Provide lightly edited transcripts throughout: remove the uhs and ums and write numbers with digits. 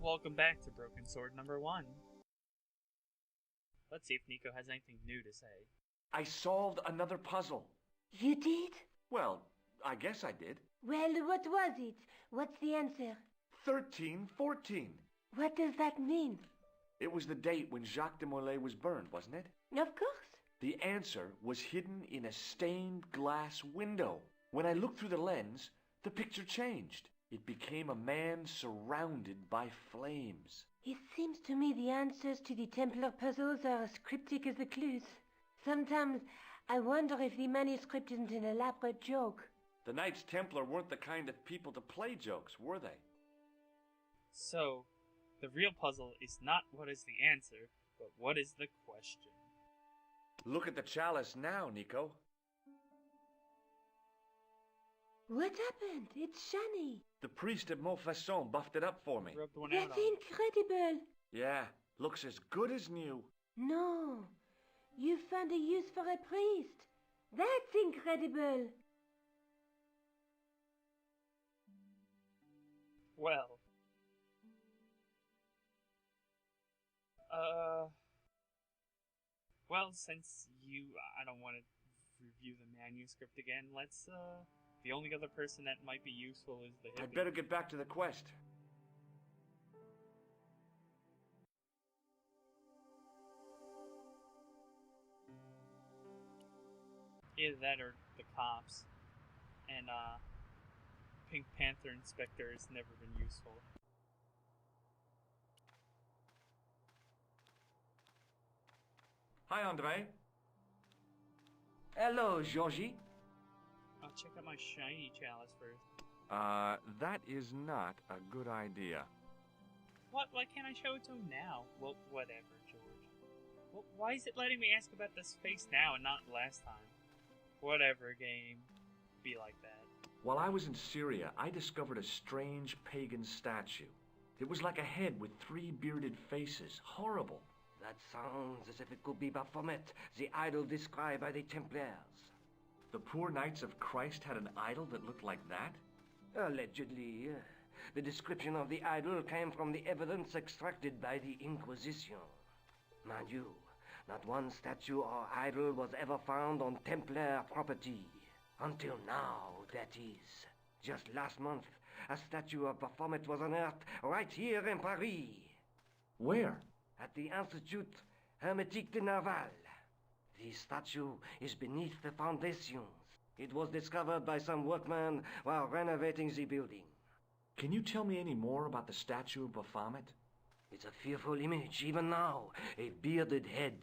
Welcome back to Broken Sword number 1. Let's see if Nico has anything new to say. I solved another puzzle. You did? Well, I guess I did. Well, what was it? What's the answer? 1314. What does that mean? It was the date when Jacques de Molay was burned, wasn't it? Of course. The answer was hidden in a stained glass window. When I looked through the lens, the picture changed. It became a man surrounded by flames. It seems to me the answers to the Templar puzzles are as cryptic as the clues. Sometimes I wonder if the manuscript isn't an elaborate joke. The Knights Templar weren't the kind of people to play jokes, were they? So, the real puzzle is not what is the answer, but what is the question. Look at the chalice now, Nico. What happened? It's shiny. The priest at Montfaucon buffed it up for me. Rubbed one out That's on. incredible. Yeah, looks as good as new. No, you found a use for a priest. That's incredible. Well. Well, since I don't want to review the manuscript again, let's, the only other person that might be useful is the hippie. I'd better get back to the quest. Either that or the cops. And, Pink Panther Inspector has never been useful. Hi, Andre. Hello, Georgie. I'll check out my shiny chalice first. That is not a good idea. What? Why can't I show it to him now? Well, whatever, George. Well, why is it letting me ask about this face now and not last time? Whatever, game. Be like that. While I was in Syria, I discovered a strange pagan statue. It was like a head with 3 bearded faces. Horrible. That sounds as if it could be Baphomet, the idol described by the Templars. The poor Knights of Christ had an idol that looked like that? Allegedly. The description of the idol came from the evidence extracted by the Inquisition. Mind you, not one statue or idol was ever found on Templar property. Until now, that is. Just last month, a statue of Baphomet was unearthed right here in Paris. Where? At the Institut Hermétique de Nerval. The statue is beneath the foundations. It was discovered by some workmen while renovating the building. Can you tell me any more about the statue of Baphomet? It's a fearful image, even now. A bearded head.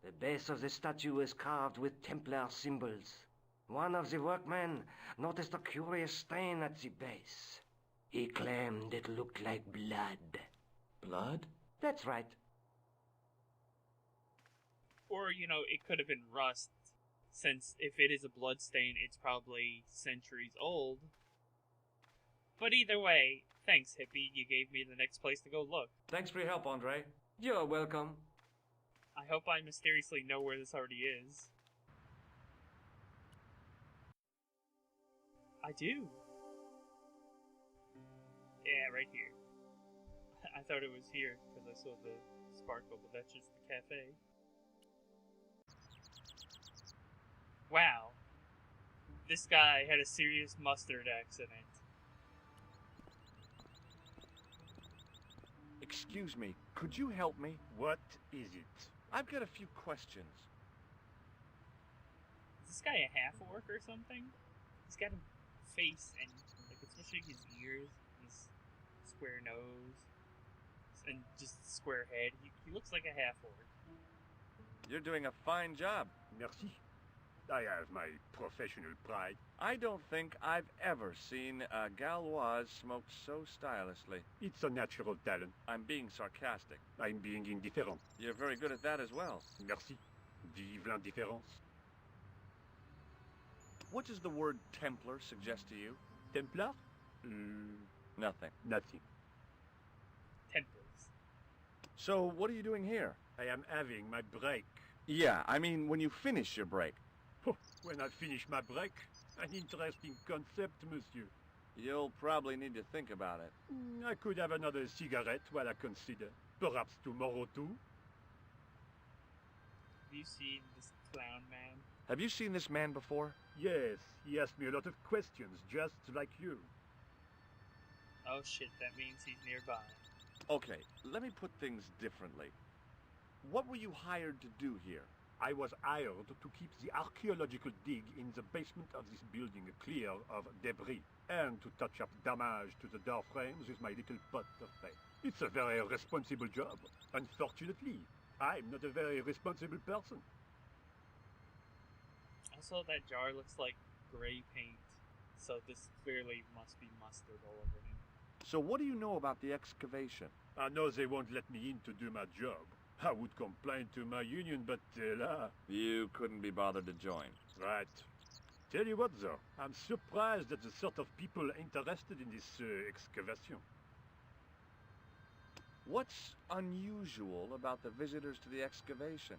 The base of the statue is carved with Templar symbols. One of the workmen noticed a curious stain at the base. He claimed it looked like blood. Blood? That's right. Or, it could have been rust, since if it is a blood stain, it's probably centuries old. But either way, thanks, hippie, you gave me the next place to go look. Thanks for your help, Andre. You're welcome. I hope I mysteriously know where this already is. I do. Yeah, right here. I thought it was here, because I saw the sparkle, but that's just the cafe. Wow. This guy had a serious mustard accident. Excuse me, could you help me? What is it? I've got a few questions. Is this guy a half-orc or something? He's got a face, and, especially his ears, his square nose, and just square head. He looks like a half-orc. You're doing a fine job. Merci. I have my professional pride. I don't think I've ever seen a Gauloise smoke so stylishly. It's a natural talent. I'm being sarcastic. I'm being indifferent. You're very good at that as well. Merci. Vive l'indifférence. What does the word Templar suggest to you? Templar? Nothing. Nothing. Templars. So, what are you doing here? I am having my break. Yeah, I mean when you finish your break. When I finish my break, an interesting concept, monsieur. You'll probably need to think about it. I could have another cigarette while I consider. Perhaps tomorrow too? Have you seen this clown man? Have you seen this man before? Yes, he asked me a lot of questions, just like you. Oh shit, that means he's nearby. Okay, let me put things differently. What were you hired to do here? I was hired to keep the archaeological dig in the basement of this building clear of debris, and to touch up damage to the door frames with my little pot of paint. It's a very responsible job. Unfortunately, I'm not a very responsible person. Also, that jar looks like gray paint, so this clearly must be mustard all over him. So what do you know about the excavation? I know they won't let me in to do my job. I would complain to my union, but You couldn't be bothered to join. right. Tell you what, though, I'm surprised at the sort of people interested in this excavation. What's unusual about the visitors to the excavation?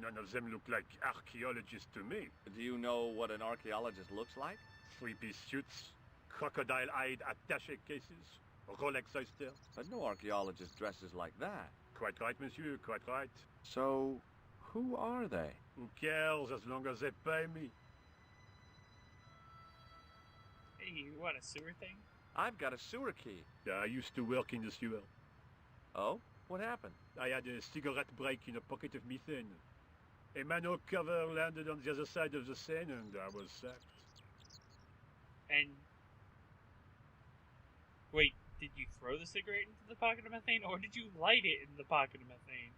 None of them look like archaeologists to me. Do you know what an archaeologist looks like? Three-piece suits, crocodile-eyed attaché cases, Rolex oyster. But no archaeologist dresses like that. Quite right, monsieur, quite right. So, who are they? Who cares as long as they pay me? Hey, you want a sewer thing? I've got a sewer key. I used to work in the sewer. Oh? What happened? I had a cigarette break in a pocket of methane. A manhole cover landed on the other side of the Seine and I was sacked. And... Wait, did you throw the cigarette into the pocket of methane, or did you light it in the pocket of methane?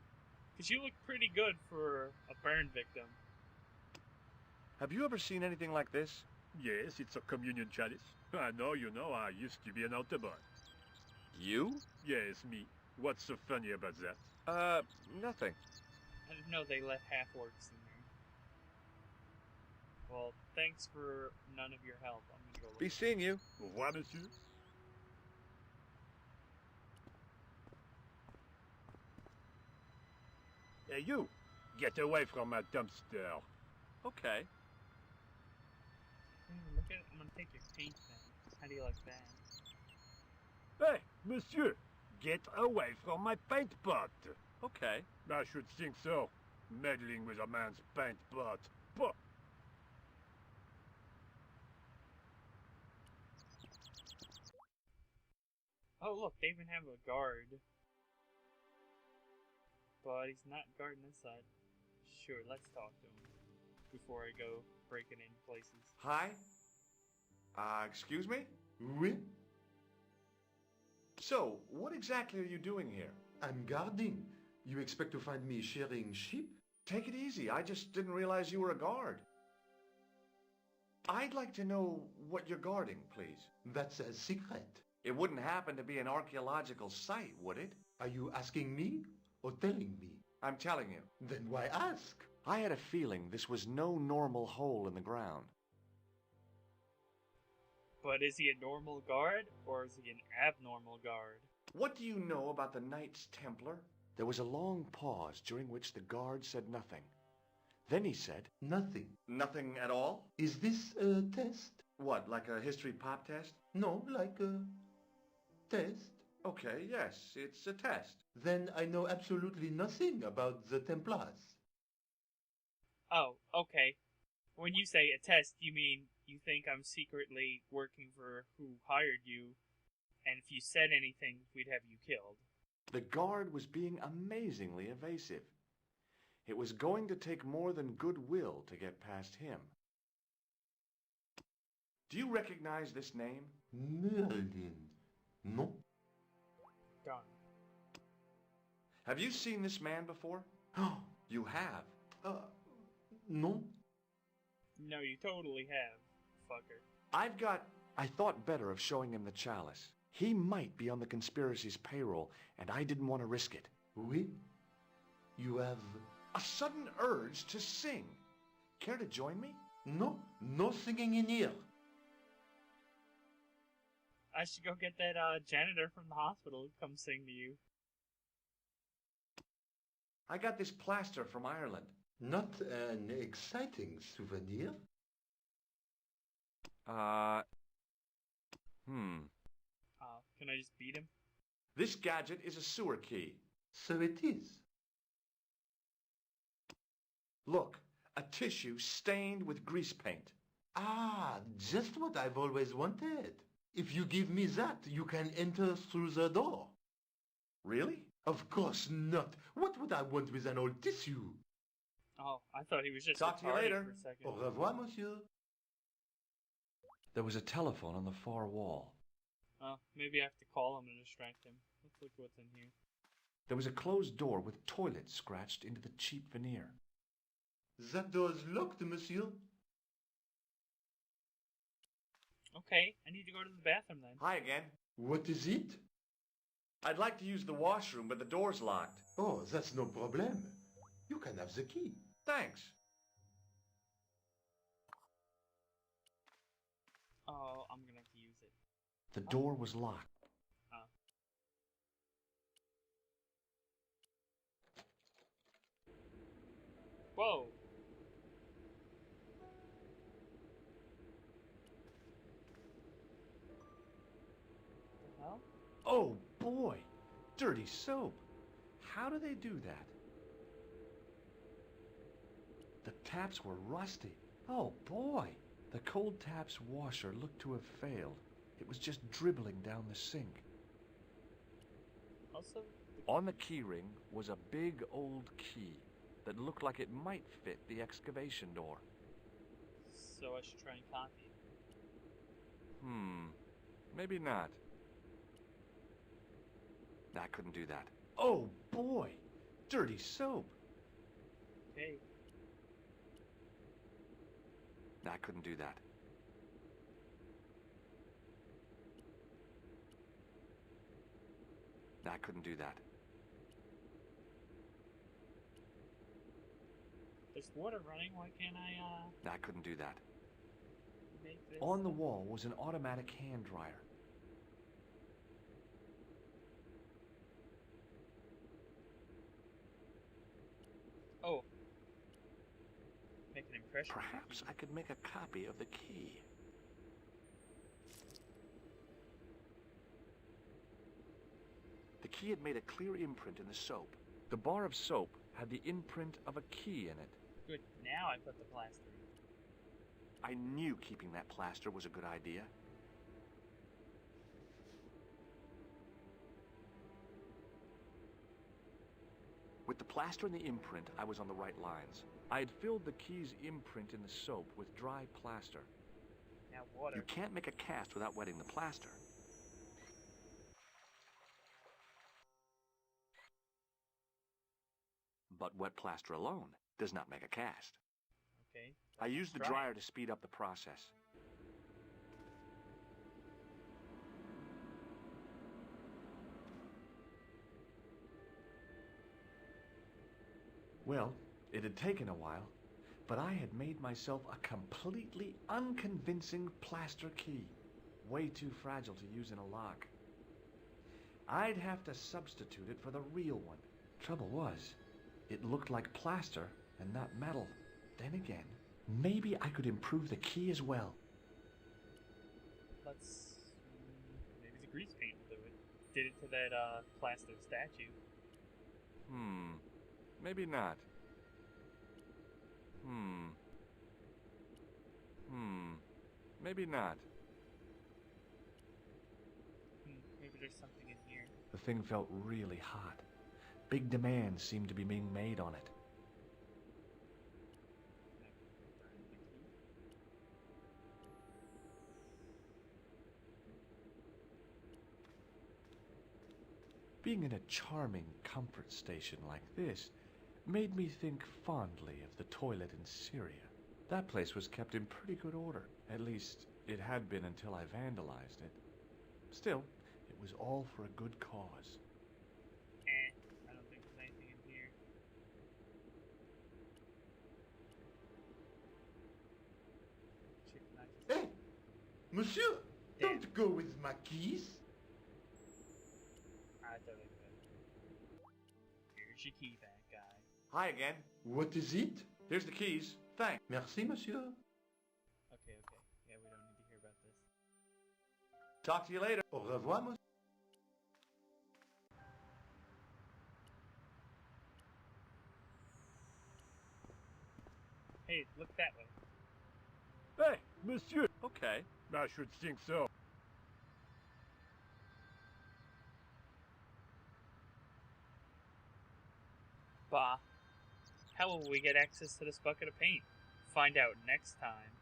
Because you look pretty good for a burn victim. Have you ever seen anything like this? Yes, it's a communion chalice. I know, you know, I used to be an altar boy. You? Yes, me. What's so funny about that? Nothing. I didn't know they let half-orcs in there. Well, thanks for none of your help. I'm gonna go look. Be seeing you. Au revoir, monsieur. Hey, you! Get away from my dumpster. Okay. Look at it. I'm gonna take your paint then. How do you like that? Hey, monsieur! Get away from my paint pot! Okay. I should think so. Meddling with a man's paint pot. Pah! Oh, look, they even have a guard. But he's not guarding this side. Sure, let's talk to him before I go breaking in places. Hi? Excuse me? Oui, So, what exactly are you doing here? I'm guarding. You expect to find me shearing sheep? Take it easy. I just didn't realize you were a guard. I'd like to know what you're guarding, please. That's a secret. It wouldn't happen to be an archaeological site, would it? Are you asking me or telling me? I'm telling you. Then why ask? I had a feeling this was no normal hole in the ground. But is he a normal guard, or is he an abnormal guard? What do you know about the Knights Templar? There was a long pause during which the guard said nothing. Then he said, Nothing. Nothing at all? Is this a test? What, like a history pop test? No, like a test. Okay, yes, it's a test. Then I know absolutely nothing about the Templars. Oh, okay. When you say a test, you mean you think I'm secretly working for who hired you, and if you said anything, we'd have you killed. The guard was being amazingly evasive. It was going to take more than goodwill to get past him. Do you recognize this name? Merlin. No? Darn. Have you seen this man before? Oh, You have. no? No, you totally have, fucker. I thought better of showing him the chalice. He might be on the conspiracy's payroll, and I didn't want to risk it. Oui? You have... A sudden urge to sing. Care to join me? No? No singing in here. I should go get that janitor from the hospital to come sing to you. I got this plaster from Ireland. Not an exciting souvenir. Can I just beat him? This gadget is a sewer key. So it is. Look, a tissue stained with grease paint. Ah, just what I've always wanted. If you give me that, you can enter through the door. Really? Of course not. What would I want with an old tissue? Oh, I thought he was just Talk to you retarded later. for a second. Au revoir, monsieur. There was a telephone on the far wall. Oh, maybe I have to call him and distract him. Let's look what's in here. There was a closed door with toilet scratched into the cheap veneer. That door's locked, monsieur. Okay, I need to go to the bathroom then. Hi again. What is it? I'd like to use the washroom, but the door's locked. Oh, that's no problem. You can have the key. Thanks. Oh, I'm gonna have to use it. The door was locked. Whoa! The hell? Oh, boy. Dirty soap. How do they do that? The taps were rusty. Oh, boy. The cold taps washer looked to have failed. It was just dribbling down the sink. Also, On the keyring was a big old key that looked like it might fit the excavation door. so I should try and copy it. Maybe not. I couldn't do that. Oh, boy. Dirty soap. Okay. I couldn't do that. I couldn't do that. There's water running. Why can't I, I couldn't do that. make this? On the wall was an automatic hand dryer. Oh. Make an impression. Perhaps I could make a copy of the key. The key had made a clear imprint in the soap. The bar of soap had the imprint of a key in it. Good. Now I put the plaster in. I knew keeping that plaster was a good idea. With the plaster and the imprint, I was on the right lines. I had filled the key's imprint in the soap with dry plaster. Now water. You can't make a cast without wetting the plaster. But wet plaster alone does not make a cast. Okay. I used the Try it. dryer to speed up the process. Well, it had taken a while, but I had made myself a completely unconvincing plaster key. Way too fragile to use in a lock. I'd have to substitute it for the real one. Trouble was, it looked like plaster and not metal. Then again, maybe I could improve the key as well. Let's... maybe the grease paint will do it. Did it to that, plaster statue. Maybe not. Maybe not. Maybe there's something in here. The thing felt really hot. Big demands seemed to be being made on it. Burn the key. Being in a charming comfort station like this made me think fondly of the toilet in Syria. That place was kept in pretty good order. At least, it had been until I vandalized it. Still, it was all for a good cause. I don't think there's anything in here. Chicken nuggets. Hey, monsieur, Damn. don't go with my keys. I thought I could. Here's your key back, guy. Hi again. What is it? Here's the keys. Thanks. Merci, monsieur. Okay. Yeah, we don't need to hear about this. Talk to you later. Au revoir, monsieur. Hey, look that way. Hey, monsieur! Okay. I should think so. Bah. How will we get access to this bucket of paint? Find out next time.